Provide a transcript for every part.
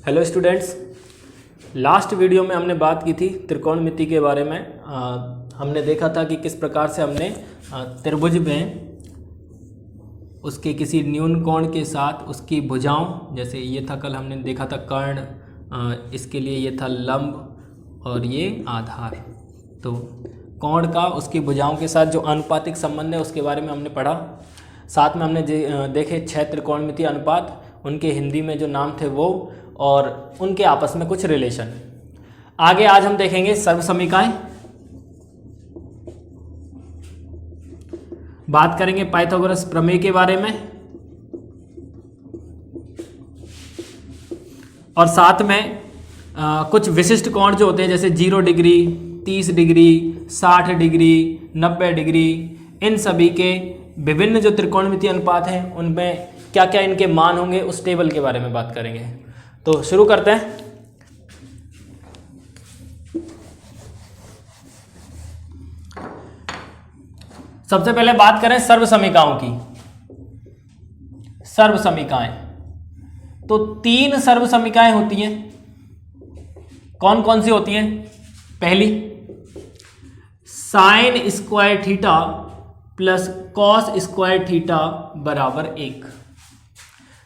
Hello students, last video में हमने बात की थी त्रिकोणमिति के बारे में। हमने देखा था कि किस प्रकार से हमने त्रिभुज में उसके किसी न्यून कोण के साथ उसकी भुजाओं, जैसे ये था कल हमने देखा था कर्ण, इसके लिए ये था लंब और ये आधार। तो कोण का उसकी भुजाओं के साथ जो आनुपातिक संबंध है उसके बारे में हमने पढ़ा। साथ में हमने देखे 6 त्रिकोणमितीय अनुपात, उनके हिंदी में जो नाम थे वो, और उनके आपस में कुछ रिलेशन। आगे आज हम देखेंगे सर्वसमीकाएं, बात करेंगे पाइथागोरस प्रमेय के बारे में, और साथ में कुछ विशिष्ट कोण जो होते हैं जैसे 0 डिग्री, 30 डिग्री, 60 डिग्री, 90 डिग्री, इन सभी के विभिन्न जो त्रिकोणमितीय अनुपात हैं उनमें क्या क्या इनके मान होंगे उस टेबल के बारे में बात करेंगे। तो शुरू करते हैं। सबसे पहले बात करें सर्वसमीकाओं की। सर्वसमीकाएं, तो 3 सर्वसमीकाएं होती हैं। कौन कौन सी होती हैं? पहली, sine square theta plus cos square theta बराबर 1।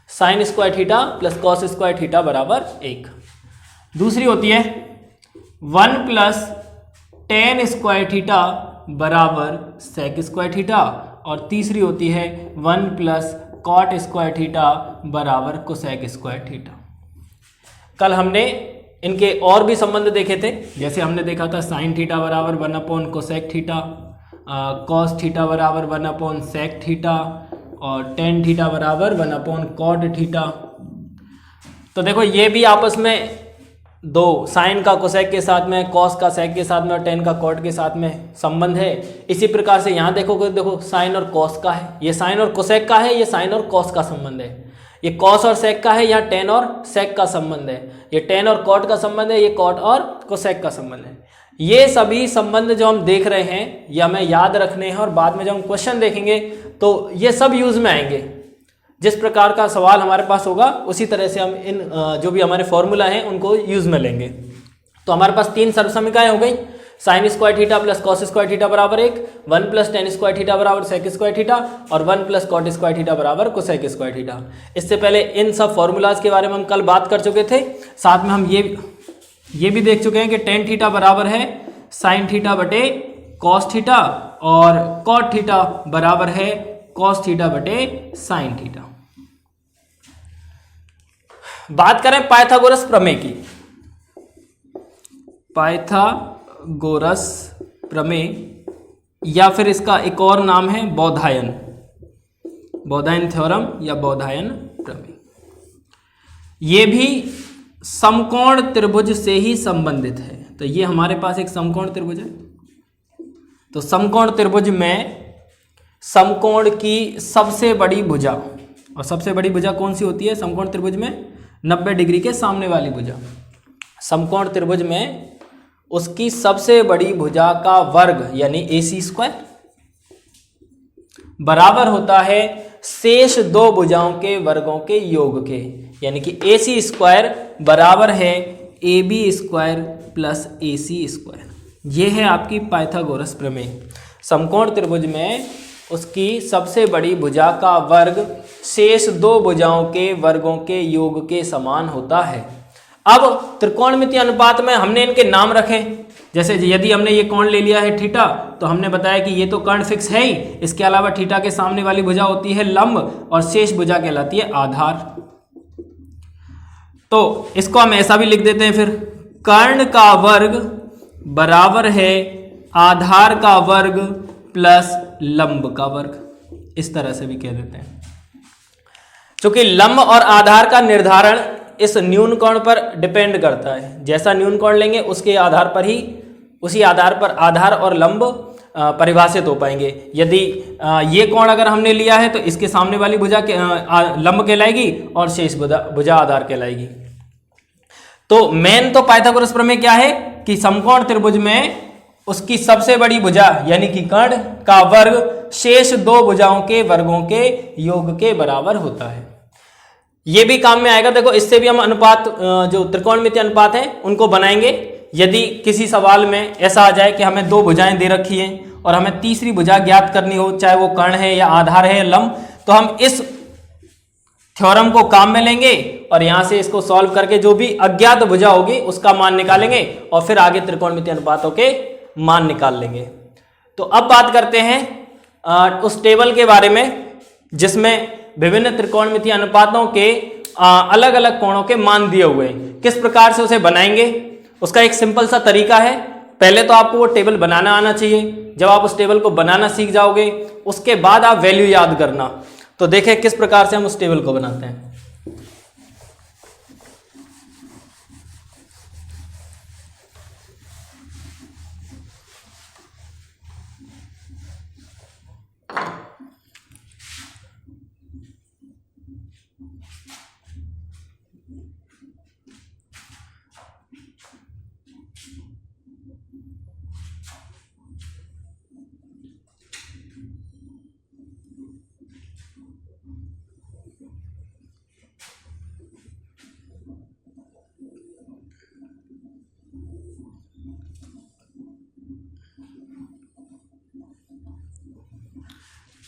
Sine square theta plus cos square theta बराबर 1। दूसरी होती है 1 प्लस टेन स्क्वायर थीटा बराबर सेक स्क्वायर थीटा, और तीसरी होती है 1 प्लस कॉट स्क्वायर थीटा बराबर कोसेक स्क्वायर थीटा। कल हमने इनके और भी संबंध देखे थे, जैसे हमने देखा था साइन थीटा बराबर 1 कोसेक थीटा, कॉस थीटा बराबर 1 सेक थीटा, और टेन थीटा बराबर 1 कॉट थीटा। तो देखो ये भी आपस में दो, साइन का कोसेक के साथ में, कॉस का सेक के साथ में, और टेन का कॉट के साथ में संबंध है। इसी प्रकार से यहाँ देखोगे, देखो साइन और कॉस का है, ये साइन और कोसेक का है, ये साइन और कॉस का संबंध है। ये कॉस और सेक का है, यहाँ टेन और सेक का संबंध है। ये टेन और कॉट का संबंध है, ये कॉट और कोसेक का संबंध है। ये सभी संबंध जो हम देख रहे हैं ये हमें याद रखने हैं, और बाद में जब हम क्वेश्चन देखेंगे तो ये सब यूज में आएंगे। जिस प्रकार का सवाल हमारे पास होगा उसी तरह से हम इन जो भी हमारे फॉर्मूला हैं उनको यूज में लेंगे। तो हमारे पास 3 सर्वसमीकाएं हो गई, sine square theta plus cos square theta बराबर 1, 1 प्लस टेन स्क्वायर थीटा बराबर सेक स्क्वायर थीटा, और 1 प्लस कॉट स्क्वायर थीटा बराबर कोसेक स्क्वायर थीटा। इससे पहले इन सब फॉर्मूलाज के बारे में हम कल बात कर चुके थे। साथ में हम ये भी देख चुके हैं कि टेन थीटा बराबर है साइन थीटा बटे कॉस थीटा, और कॉट थीटा बराबर है कॉस थीटा बटे साइन थीटा। बात करें पाइथागोरस प्रमेय की। पाइथागोरस प्रमेय, या फिर इसका एक और नाम है बौधायन, बौधायन थ्योरम या बौधायन प्रमेय। ये भी समकोण त्रिभुज से ही संबंधित है। तो ये हमारे पास एक समकोण त्रिभुज है। तो समकोण त्रिभुज में समकोण की सबसे बड़ी भुजा, और सबसे बड़ी भुजा कौन सी होती है समकोण त्रिभुज में? 90 डिग्री के सामने वाली भुजा। समकोण त्रिभुज में उसकी सबसे बड़ी भुजा का वर्ग यानी AC स्क्वायर बराबर होता है शेष 2 भुजाओं के वर्गों के योग के, यानी कि AC स्क्वायर बराबर है AB square plus AC square. यह है आपकी पाइथागोरस प्रमेय। समकोण त्रिभुज में उसकी सबसे बड़ी भुजा का वर्ग शेष 2 भुजाओं के वर्गों के योग के समान होता है। अब त्रिकोणमितीय अनुपात में हमने इनके नाम रखे, जैसे यदि हमने ये कोण ले लिया है थीटा, तो हमने बताया कि ये तो कर्ण फिक्स है ही, इसके अलावा थीटा के सामने वाली भुजा होती है लंब, और शेष भुजा कहलाती है आधार। तो इसको हम ऐसा भी लिख देते हैं फिर, कर्ण का वर्ग बराबर है आधार का वर्ग प्लस लंब का वर्ग। इस तरह से भी कह देते हैं। चूंकि लंब और आधार का निर्धारण इस न्यून कोण पर डिपेंड करता है, जैसा न्यून कोण लेंगे उसके आधार पर ही, उसी आधार पर आधार और लंब परिभाषित हो पाएंगे। यदि ये कोण अगर हमने लिया है तो इसके सामने वाली भुजा लंब कहलाएगी और शेष भुजा आधार कहलाएगी। तो मेन तो पाइथागोरस प्रमेय क्या है कि समकोण त्रिभुज में उसकी सबसे बड़ी भुजा यानी कि कर्ण का वर्ग शेष 2 भुजाओं के वर्गों के योग के बराबर होता है। ये भी काम में आएगा। देखो इससे भी हम अनुपात जो त्रिकोणमितीय अनुपात है उनको बनाएंगे। यदि किसी सवाल में ऐसा आ जाए कि हमें दो भुजाएं दे रखी हैं और हमें तीसरी भुजा ज्ञात करनी हो, चाहे वो कर्ण है या आधार है या लंब, तो हम इस थ्योरम को काम में लेंगे और यहां से इसको सॉल्व करके जो भी अज्ञात भुजा होगी उसका मान निकालेंगे और फिर आगे त्रिकोणमितीय अनुपातों के मान निकाल लेंगे। तो अब बात करते हैं उस टेबल के बारे में जिसमें विभिन्न त्रिकोणमितीय अनुपातों के अलग अलग कोणों के मान दिए हुए हैं। किस प्रकार से उसे बनाएंगे, उसका एक सिंपल सा तरीका है। पहले तो आपको वो टेबल बनाना आना चाहिए। जब आप उस टेबल को बनाना सीख जाओगे उसके बाद आप वैल्यू याद करना। तो देखें किस प्रकार से हम उस टेबल को बनाते हैं।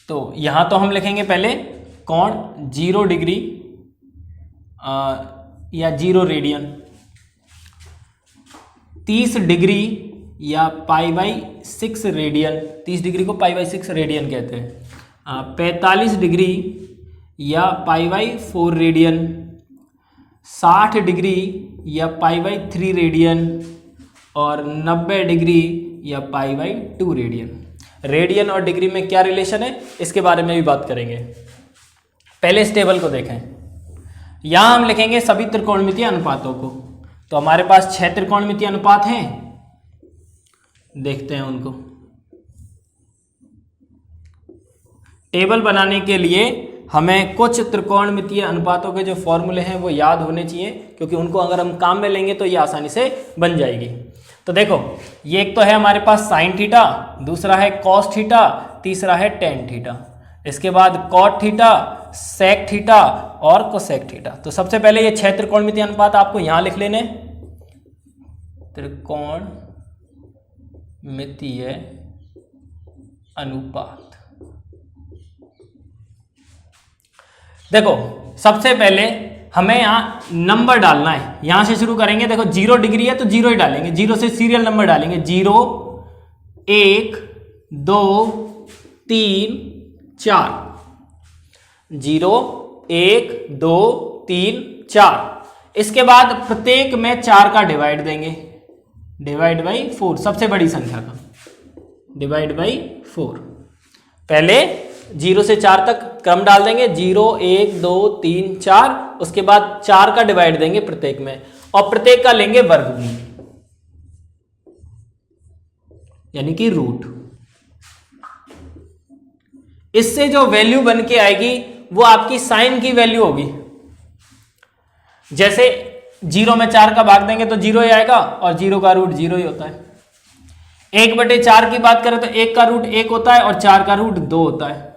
तो यहां तो हम लिखेंगे पहले कोण 0 डिग्री या 0 रेडियन, 30 डिग्री या π/6 रेडियन, 30 डिग्री को π/6 रेडियन कहते हैं, 45 डिग्री या π/4 रेडियन, 60 डिग्री या π/3 रेडियन और 90 डिग्री या π/2 रेडियन। रेडियन और डिग्री में क्या रिलेशन है इसके बारे में भी बात करेंगे। पहले इस टेबल को देखें। यहां हम लिखेंगे सभी त्रिकोणमितीय अनुपातों को। तो हमारे पास 6 त्रिकोणमितीय अनुपात हैं, देखते हैं उनको। टेबल बनाने के लिए हमें कुछ त्रिकोणमितीय अनुपातों के जो फॉर्मूले हैं वो याद होने चाहिए, क्योंकि उनको अगर हम काम में लेंगे तो ये आसानी से बन जाएगी। तो देखो ये एक तो है हमारे पास साइन थीटा, दूसरा है कॉस थीटा, तीसरा है टेन थीटा, इसके बाद कॉट थीटा, सेक थीटा और कोसेक थीटा। तो सबसे पहले ये 6 त्रिकोणमितीय अनुपात आपको यहां लिख लेने। त्रिकोणमितीय अनुपात। देखो सबसे पहले हमें यहां नंबर डालना है। यहां से शुरू करेंगे। देखो 0 डिग्री है तो 0 ही डालेंगे, 0 से सीरियल नंबर डालेंगे। 0 1 2 3 4, 0 1 2 3 4। इसके बाद प्रत्येक में 4 का डिवाइड देंगे, डिवाइड बाई 4, सबसे बड़ी संख्या का डिवाइड बाई 4। पहले 0 से 4 तक क्रम डाल देंगे, 0 1 2 3 4। उसके बाद 4 का डिवाइड देंगे प्रत्येक में और प्रत्येक का लेंगे वर्गमूल, यानी कि रूट। इससे जो वैल्यू बन के आएगी वो आपकी साइन की वैल्यू होगी। जैसे 0 में 4 का भाग देंगे तो 0 ही आएगा और 0 का रूट 0 ही होता है। 1/4 की बात करें तो 1 का रूट 1 होता है और 4 का रूट 2 होता है।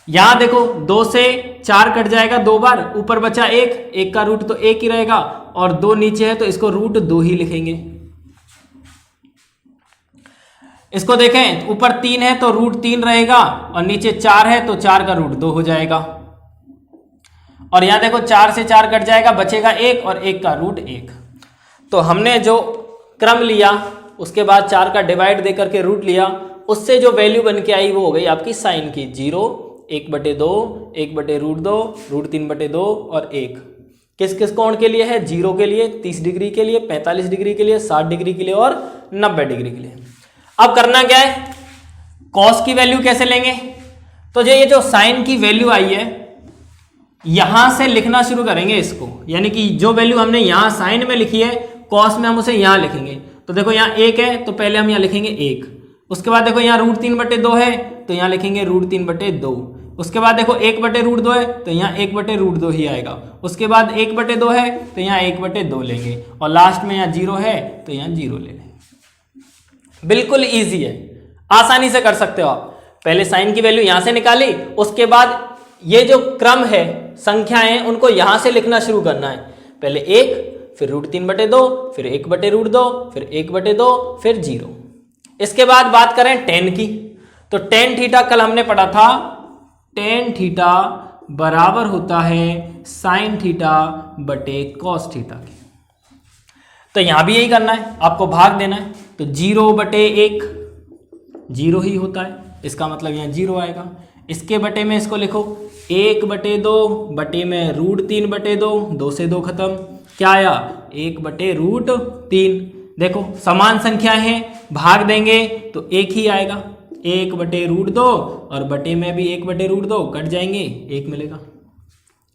यहां देखो 2 से 4 कट जाएगा 2 बार, ऊपर बचा 1, 1 का रूट तो 1 ही रहेगा और 2 नीचे है तो इसको रूट 2 ही लिखेंगे। इसको देखें, ऊपर 3 है तो रूट 3 रहेगा और नीचे 4 है तो 4 का रूट 2 हो जाएगा। और यहां देखो 4 से 4 कट जाएगा, बचेगा 1 और 1 का रूट 1। तो हमने जो क्रम लिया उसके बाद 4 का डिवाइड दे करके रूट लिया, उससे जो वैल्यू बन के आई वो हो गई आपकी साइन की। 0 1/2 1/√2 √3/2 और 1 किस किस कोण के लिए है? 0 के लिए, 30 डिग्री के लिए, 45 डिग्री के लिए, 60 डिग्री के लिए और 90 डिग्री के लिए। अब करना क्या है, कॉस की वैल्यू कैसे लेंगे? तो ये जो साइन की वैल्यू आई है यहां से लिखना शुरू करेंगे इसको, यानी कि जो वैल्यू हमने यहां साइन में लिखी है कॉस में हम उसे यहां लिखेंगे। तो देखो यहां 1 है तो पहले हम यहां लिखेंगे 1। उसके बाद देखो यहां √3/2 है तो यहां लिखेंगे √3/2। उसके बाद देखो 1/√2 है तो यहाँ 1/√2 ही आएगा। उसके बाद 1/2 है तो यहाँ 1/2 लेंगे और लास्ट में यहाँ 0 है तो यहाँ 0 ले लेंगे। बिल्कुल इजी है, आसानी से कर सकते हो आप। पहले साइन की वैल्यू यहां से निकाली, उसके बाद ये जो क्रम है संख्याएं हैं उनको यहां से लिखना शुरू करना है। पहले 1, फिर √3/2, फिर 1/√2, फिर 1/2, फिर 0। इसके बाद बात करें tan की, तो tan थीटा कल हमने पढ़ा था, tan थीटा बराबर होता है sin थीटा बटे cos थीटा के। तो यहां भी यही करना है, आपको भाग देना है। तो 0/1 0 ही होता है, इसका मतलब यहाँ 0 आएगा। इसके बटे में इसको लिखो 1/2 बटे में √3/2, 2 से 2 खत्म, क्या आया 1/√3। देखो समान संख्याएं हैं, भाग देंगे तो 1 ही आएगा, 1/√2 और बटे में भी 1/√2 कट जाएंगे, 1 मिलेगा।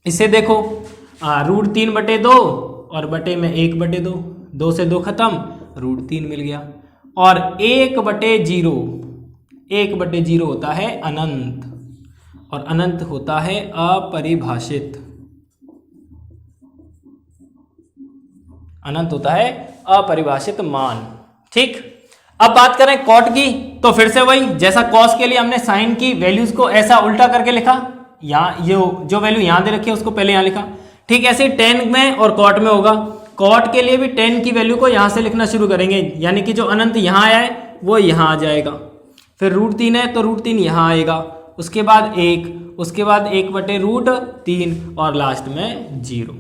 इसे देखो √3/2 और बटे में 1/2, 2 से 2 खत्म, √3 मिल गया। और 1/0, 1/0 होता है अनंत, और अनंत होता है अपरिभाषित, अनंत होता है अपरिभाषित मान। ठीक, अब बात करें कॉट की, तो फिर से वही जैसा कॉस के लिए हमने साइन की वैल्यूज को ऐसा उल्टा करके लिखा, यहाँ जो वैल्यू यहां दे रखी है उसको पहले यहां लिखा। ठीक ऐसे tan में और कॉट में होगा। कॉट के लिए भी tan की वैल्यू को यहां से लिखना शुरू करेंगे, यानी कि जो अनंत यहां आया है वो यहां आ जाएगा, फिर √3 है तो √3 यहां आएगा, उसके बाद 1, उसके बाद 1/√3 और लास्ट में 0।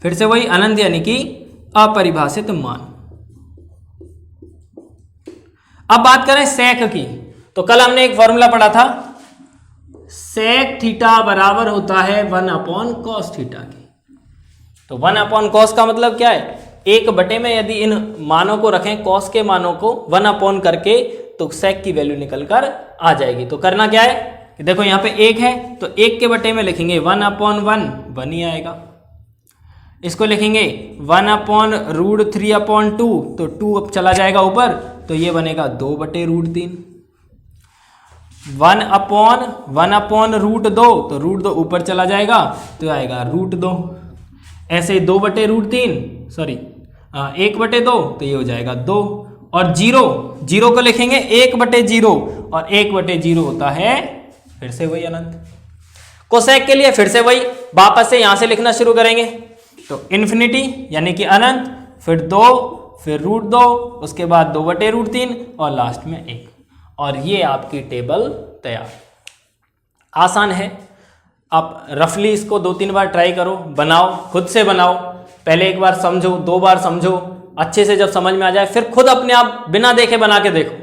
फिर से वही अनंत यानी कि अपरिभाषित मान। अब बात करें सेक की, तो कल हमने एक फॉर्मूला पढ़ा था, सेक थीटा बराबर होता है 1/cos थीटा की। तो 1/cos का मतलब क्या है, 1 में यदि इन मानों को रखें, cos के मानों को 1 करके, तो सेक की वैल्यू निकल कर आ जाएगी। तो करना क्या है कि देखो यहाँ पे 1 है तो 1 के बटे में लिखेंगे 1/1, 1 ही आएगा। इसको लिखेंगे 1/√3/2, तो 2 अब चला जाएगा ऊपर, तो ये बनेगा 2/√3। 1/√2, तो √2 ऊपर चला जाएगा तो आएगा √2। ऐसे 2/√3, सॉरी 1/2, तो ये हो जाएगा 2। और 0 को लिखेंगे 1/0, और 1/0 होता है फिर से वही अनंत। कोसेक के लिए फिर से वही वापस से यहां से लिखना शुरू करेंगे, तो इन्फिनिटी यानी कि अनंत, फिर 2, फिर √2, उसके बाद 2/√3 और लास्ट में 1। और ये आपकी टेबल तैयार। आसान है, आप रफली इसको 2-3 बार ट्राई करो, बनाओ, खुद से बनाओ। पहले एक बार समझो, 2 बार समझो, अच्छे से जब समझ में आ जाए फिर खुद अपने आप बिना देखे बना के देखो।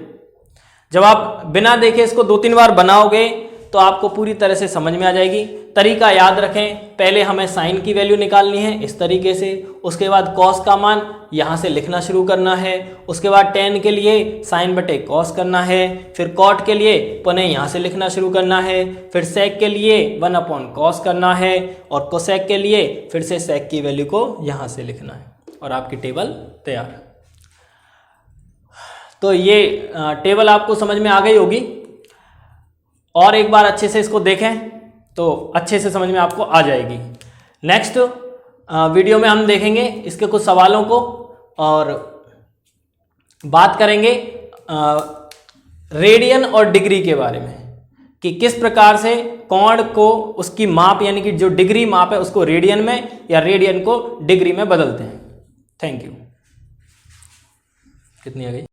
जब आप बिना देखे इसको 2-3 बार बनाओगे तो आपको पूरी तरह से समझ में आ जाएगी। तरीका याद रखें, पहले हमें साइन की वैल्यू निकालनी है इस तरीके से, उसके बाद कॉस का मान यहाँ से लिखना शुरू करना है, उसके बाद tan के लिए साइन बटे कॉस करना है, फिर कॉट के लिए पुनः यहाँ से लिखना शुरू करना है, फिर सेक के लिए 1/cos करना है, और कोसेक के लिए फिर से सेक की वैल्यू को यहाँ से लिखना है, और आपकी टेबल तैयार। तो ये टेबल आपको समझ में आ गई होगी, और एक बार अच्छे से इसको देखें तो अच्छे से समझ में आपको आ जाएगी। नेक्स्ट वीडियो में हम देखेंगे इसके कुछ सवालों को, और बात करेंगे रेडियन और डिग्री के बारे में, कि किस प्रकार से कोण को उसकी माप यानी कि जो डिग्री माप है उसको रेडियन में या रेडियन को डिग्री में बदलते हैं। Thank you. कितनी आ गई?